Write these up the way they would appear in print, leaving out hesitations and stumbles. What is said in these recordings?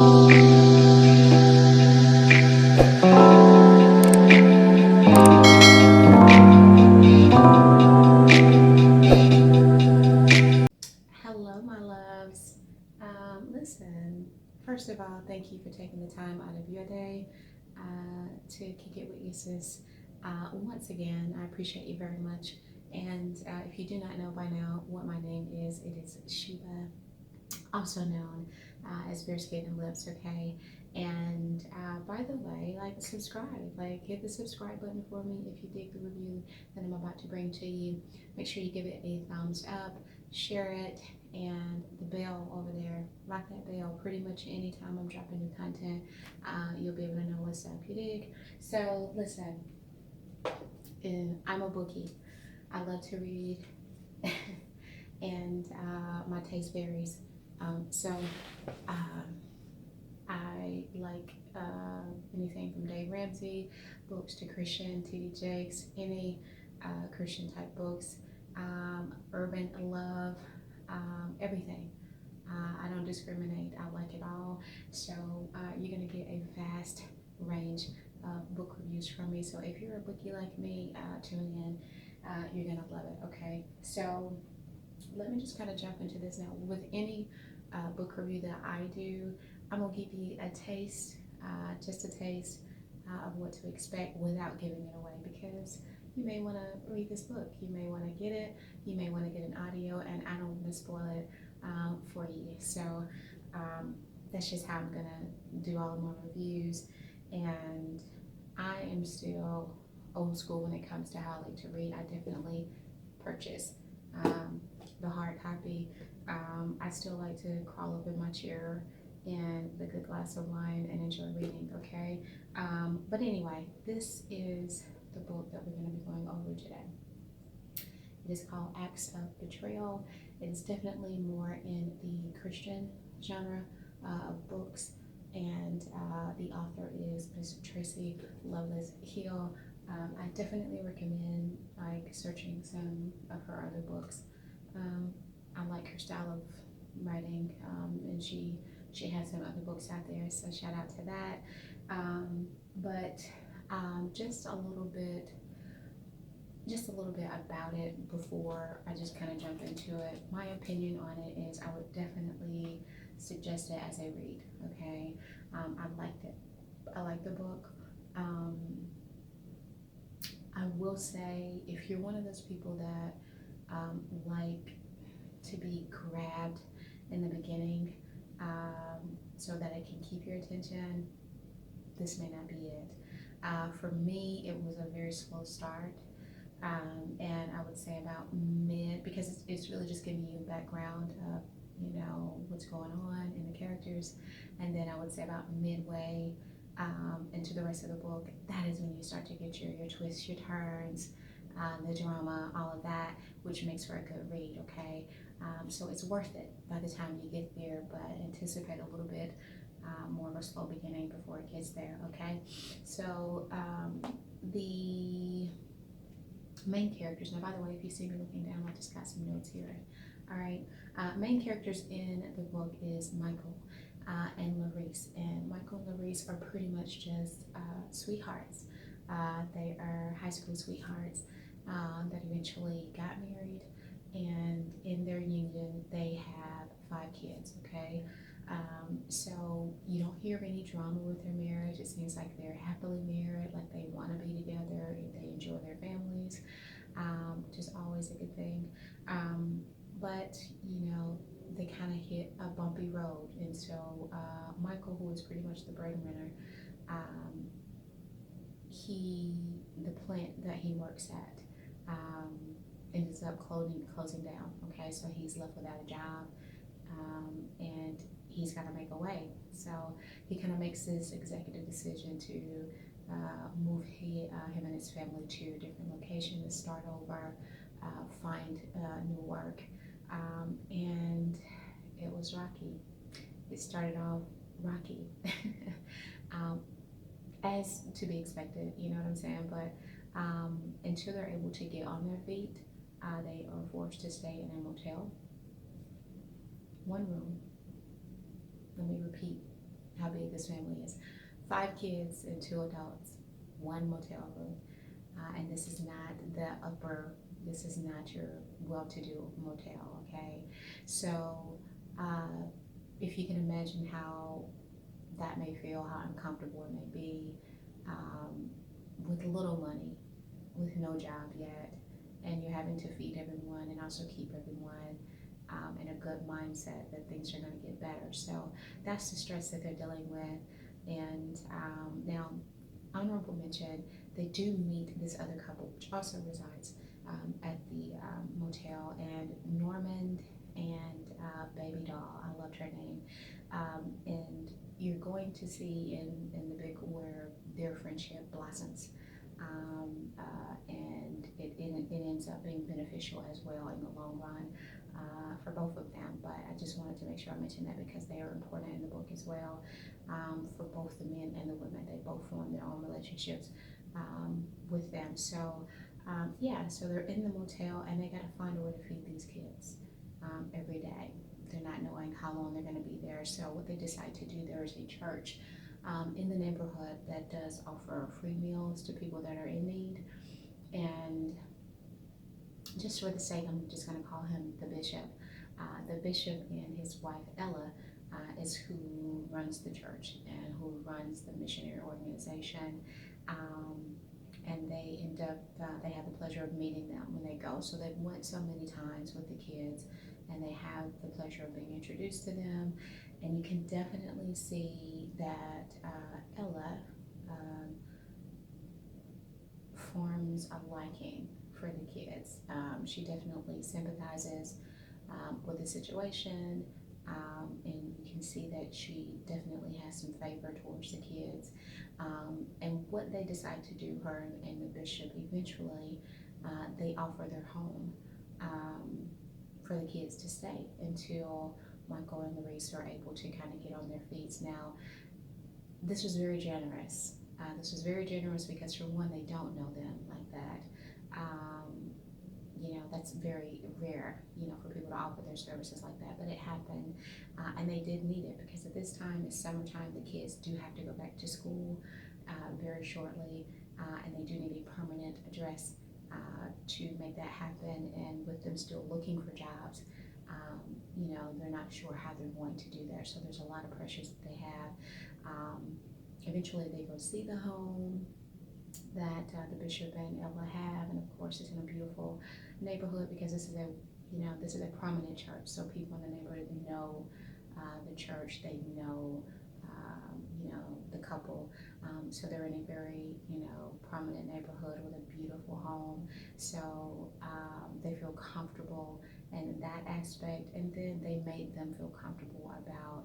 Hello, my loves. Listen, first of all, thank you for taking the time out of your day to kick it with your sis. Once again, I appreciate you very much. And if you do not know by now what my name is, it is Sheba, also known as bareskin&lips, okay? And by the way, like, subscribe, like, hit the subscribe button for me if you dig the review that I'm about to bring to you. Make sure you give it a thumbs up, share it, and the bell over there, rock that bell. Pretty much anytime I'm dropping new content, you'll be able to know what's up. You dig? So listen, I'm a bookie. I love to read, and my taste varies. So I like anything from Dave Ramsey books to Christian T.D. Jakes, any Christian type books, urban love, everything. I don't discriminate. I like it all. So you're gonna get a vast range of book reviews from me. So if you're a bookie like me, tune in. You're gonna love it. Okay. So let me just kind of jump into this now. With any book review that I do, I'm gonna give you a taste, just a taste of what to expect without giving it away, because you may want to read this book, you may want to get it, you may want to get an audio, and I don't want to spoil it for you. So that's just how I'm gonna do all of my reviews, and I am still old school when it comes to how I like to read. I definitely purchase the hard copy. I still like to crawl up in my chair and with a good glass of wine and enjoy reading, okay? But anyway, this is the book that we're going to be going over today. It is called Acts of Betrayal. It is definitely more in the Christian genre of books, and the author is Miss Tracie Loveless-Hill. I definitely recommend like searching some of her other books. I like her style of writing, and she has some other books out there, so shout out to that. But just a little bit about it before I just kind of jump into it. My opinion on it is I would definitely suggest it as a read. Okay, I liked it. I like the book. I will say, if you're one of those people that like to be grabbed in the beginning, so that it can keep your attention, this may not be it. For me, it was a very slow start, and I would say about mid, because it's really just giving you a background of, you know, what's going on in the characters, and then I would say about midway into the rest of the book, that is when you start to get your twists, your turns, the drama, all of that, which makes for a good read, okay? So it's worth it by the time you get there, but anticipate a little bit more of a slow beginning before it gets there, okay? So the main characters, now by the way, if you see me looking down, I just got some notes here. All right, main characters in the book is Michael and Larice, and Michael and Larice are pretty much just sweethearts. They are high school sweethearts that eventually got married, and in their union they have 5 kids, okay? So you don't hear of any drama with their marriage. It seems like they're happily married, like they want to be together, they enjoy their families, which is always a good thing. But you know, they kind of hit a bumpy road, and so Michael, who is pretty much the breadwinner, the plant that he works at ends up closing down. Okay, so he's left without a job, and he's got to make a way. So he kind of makes this executive decision to move him and his family to a different location, to start over, find new work, and it was rocky. It started off rocky. um, as to be expected, you know what I'm saying? But until they're able to get on their feet, they are forced to stay in a motel, one room. Let me repeat, how big this family is. 5 kids and 2 adults, one motel room. And this is not the upper, this is not your well-to-do motel, okay? So if you can imagine how that may feel, how uncomfortable it may be, with little money, with no job yet, and you're having to feed everyone and also keep everyone in a good mindset that things are going to get better. So that's the stress that they're dealing with. And now, honorable mention, they do meet this other couple, which also resides at the motel, and Norman and Baby Doll, I loved her name, and you're going to see in the book where their friendship blossoms, and it ends up being beneficial as well in the long run for both of them. But I just wanted to make sure I mentioned that because they are important in the book as well, for both the men and the women. They both form their own relationships with them. So yeah, so they're in the motel and they got to find a way to feed these kids every day. They're not knowing how long they're going to be there. So what they decide to do, there is a church in the neighborhood that does offer free meals to people that are in need. And just for the sake, I'm just going to call him the bishop. The bishop and his wife Ella is who runs the church and who runs the missionary organization. And they end up, they have the pleasure of meeting them when they go. So they've went so many times with the kids, and they have the pleasure of being introduced to them. And you can definitely see that Ella forms a liking for the kids. She definitely sympathizes with the situation, and you can see that she definitely has some favor towards the kids. And what they decide to do, her and the bishop, eventually, they offer their home for the kids to stay until Michael and Larice are able to kind of get on their feet. Now, this was very generous. This was very generous because, for one, they don't know them like that. You know, that's very rare, you know, for people to offer their services like that, but it happened, and they did need it because at this time, it's summertime, the kids do have to go back to school very shortly, and they do need a permanent address to make that happen. And with them still looking for jobs, you know, they're not sure how they're going to do that, so there's a lot of pressures that they have. Eventually, they go see the home that the bishop and Ella have, and of course, it's in a beautiful neighborhood because this is a, you know, this is a prominent church, so people in the neighborhood know the church, they know, you know, the couple, so they're in a very, you know, prominent neighborhood with a beautiful home, so they feel comfortable in that aspect, and then they made them feel comfortable about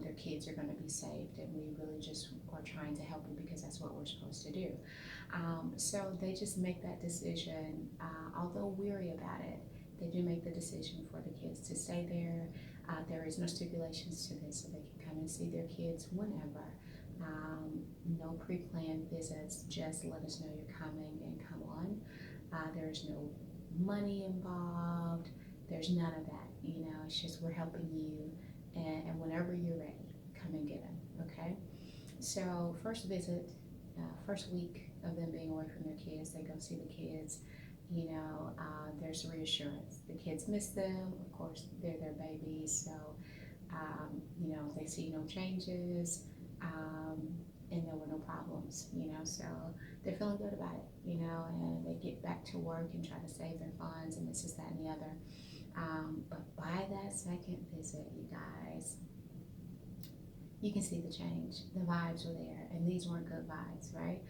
their kids are going to be saved, and we really just are trying to help them because that's what we're supposed to do. So they just make that decision, although weary about it, they do make the decision for the kids to stay there. There is no stipulations to this, so they can come and see their kids whenever. No pre-planned visits, just let us know you're coming and come on. There's no money involved, there's none of that, you know, it's just we're helping you. And whenever you're ready, come and get them, okay? So first visit, first week of them being away from their kids, they go see the kids, you know, there's reassurance. The kids miss them, of course, they're their babies, so, you know, they see no changes, and there were no problems, you know, so they're feeling good about it, you know, and they get back to work and try to save their funds and this is that and the other. But by that second visit, you guys, you can see the change. The vibes were there, and these weren't good vibes, right?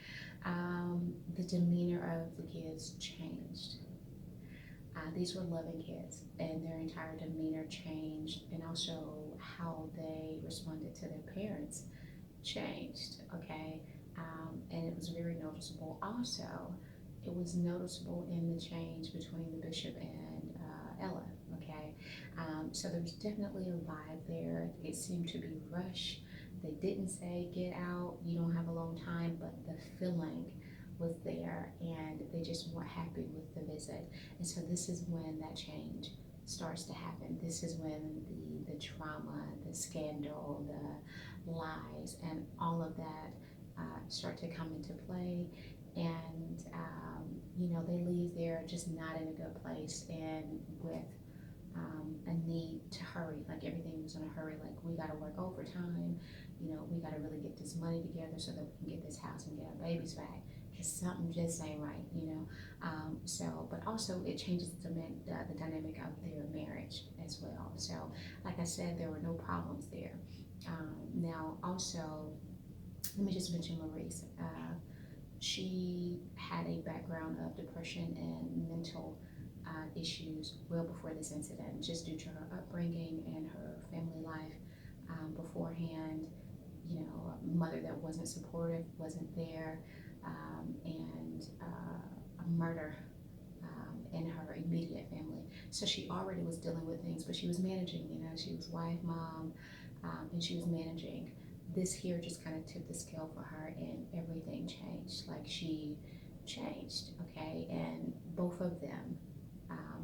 The demeanor of the kids changed. These were loving kids, and their entire demeanor changed, and also how they responded to their parents changed, okay? And it was very noticeable. Also, it was noticeable in the change between the bishop and Ella, okay? So there was definitely a vibe there. It seemed to be rushed. They didn't say, get out, you don't have a long time, but the feeling was there, and they just weren't happy with the visit. And so this is when that change starts to happen. This is when the trauma, the scandal, lies, and all of that start to come into play. And they leave there just not in a good place, and with a need to hurry. Like everything was in a hurry. Like, we got to work overtime. We got to really get this money together so that we can get this house and get our babies back. Because something just ain't right. But also it changes the dynamic of their marriage as well. So, like I said, there were no problems there. Now, also, let me just mention Maurice. She had a background of depression and mental issues well before this incident, just due to her upbringing and her family life beforehand. Mother that wasn't supportive, wasn't there, and a murder in her immediate family. So she already was dealing with things, but she was managing. She was wife, mom, and she was managing. This here just kind of tipped the scale for her, and everything changed. Like, she changed, okay? And both of them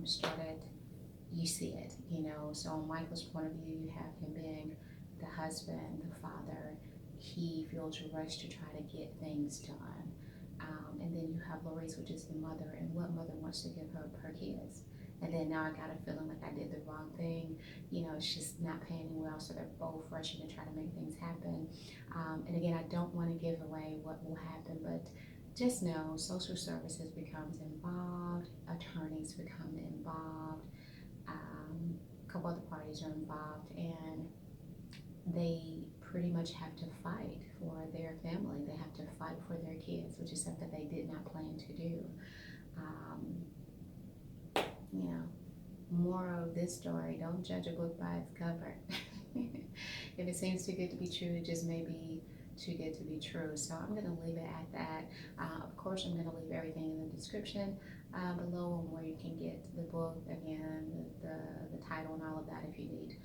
started, you see it. So on Michael's point of view, you have him being the husband, the father. He feels rushed to try to get things done. And then you have Lori's, which is the mother, and what mother wants to give her kids. And then now I got a feeling like I did the wrong thing. It's just not panning well, so they're both rushing to try to make things happen. And again, I don't want to give away what will happen, but just know social services becomes involved, attorneys become involved, a couple other parties are involved, and they pretty much have to fight for their family. They have to fight for their kids, which is something they did not plan to do. Moral of this story, don't judge a book by its cover. If it seems too good to be true, it just may be too good to be true. So I'm going to leave it at that. Of course, I'm going to leave everything in the description below, where you can get the book, again, the title and all of that if you need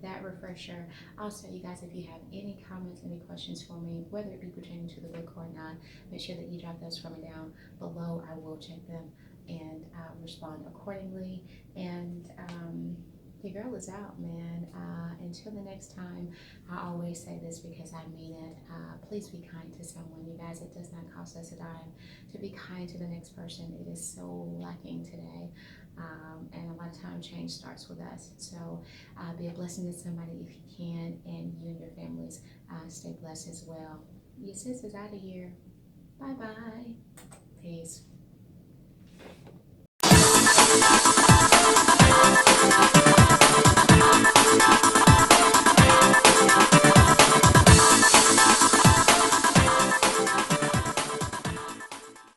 that refresher. Also, you guys, if you have any comments, any questions for me, whether it be pertaining to the book or not, make sure that you drop those for me down below. I will check them and respond accordingly. And your girl is out, man. Until the next time, I always say this because I mean it. Please be kind to someone. You guys, it does not cost us a dime to be kind to the next person. It is so lacking today. And a lot of time change starts with us. So be a blessing to somebody if you can, and you and your families stay blessed as well. Your sis is out of here. Bye-bye. Peace.